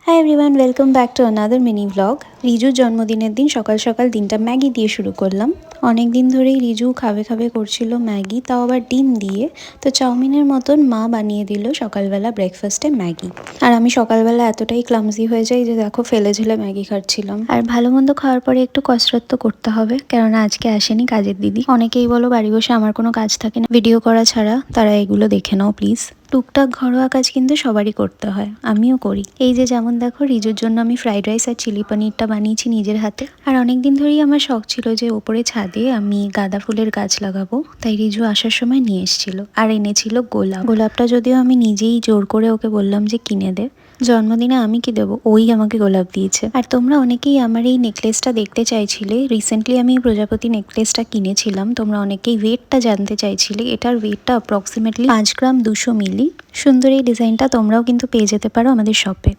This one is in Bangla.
High everyone, welcome back to another mini vlog. রিজুর জন্মদিনের দিন সকাল সকাল দিনটা ম্যাগি দিয়ে শুরু করলাম। অনেক দিন ধরেই রিজু খাবে খাবে করছিল ম্যাগি, তাও আবার ডিম দিয়ে। তো চাউমিনের মতন মা বানিয়ে দিল সকালবেলা ব্রেকফাস্টে ম্যাগি। আর আমি সকালবেলা এতটাই ক্লামজি হয়ে যাই যে দেখো ফেলে ঝেলে ম্যাগি খাচ্ছিলাম। আর ভালো মন্দ খাওয়ার পরে একটু কসরত তো করতে হবে, কেননা আজকে আসেনি কাজের দিদি। অনেকেই বলো বাড়ি বসে আমার কোনো কাজ থাকে না ভিডিও করা ছাড়া, তারা এগুলো দেখে নাও প্লিজ। টুকটাক ঘরোয়া কাজ কিন্তু সবারই করতে হয়, আমিও করি। এই যে যেমন দেখো রিজুর জন্য আমি ফ্রাইড রাইস আর চিলি পনিরটা বানিয়েছি নিজের হাতে। আর অনেকদিন ধরেই আমার শখ ছিল যে ওপরে ছাদে আমি গাঁদা ফুলের গাছ লাগাবো, তাই রিজু আসার সময় নিয়ে এসেছিল আর এনেছিল গোলাপ। গোলাপটা যদিও আমি নিজেই জোর করে ওকে বললাম যে কিনে দে, জন্মদিনে আমি কি দেবো, ওই আমাকে গোলাপ দিয়েছে। আর তোমরা অনেকেই আমার এই নেকলেসটা দেখতে চাইছিলে। রিসেন্টলি আমি প্রজাপতি নেকলেসটা কিনেছিলাম, তোমরা অনেকেই ওয়েটটা জানতে চাইছিলে। এটার ওয়েটটা অ্যাপ্রক্সিমেটলি 5 গ্রাম 200 মিলি। সুন্দর এই ডিজাইনটা তোমরাও কিন্তু পেয়ে যেতে পারো আমাদের শপে।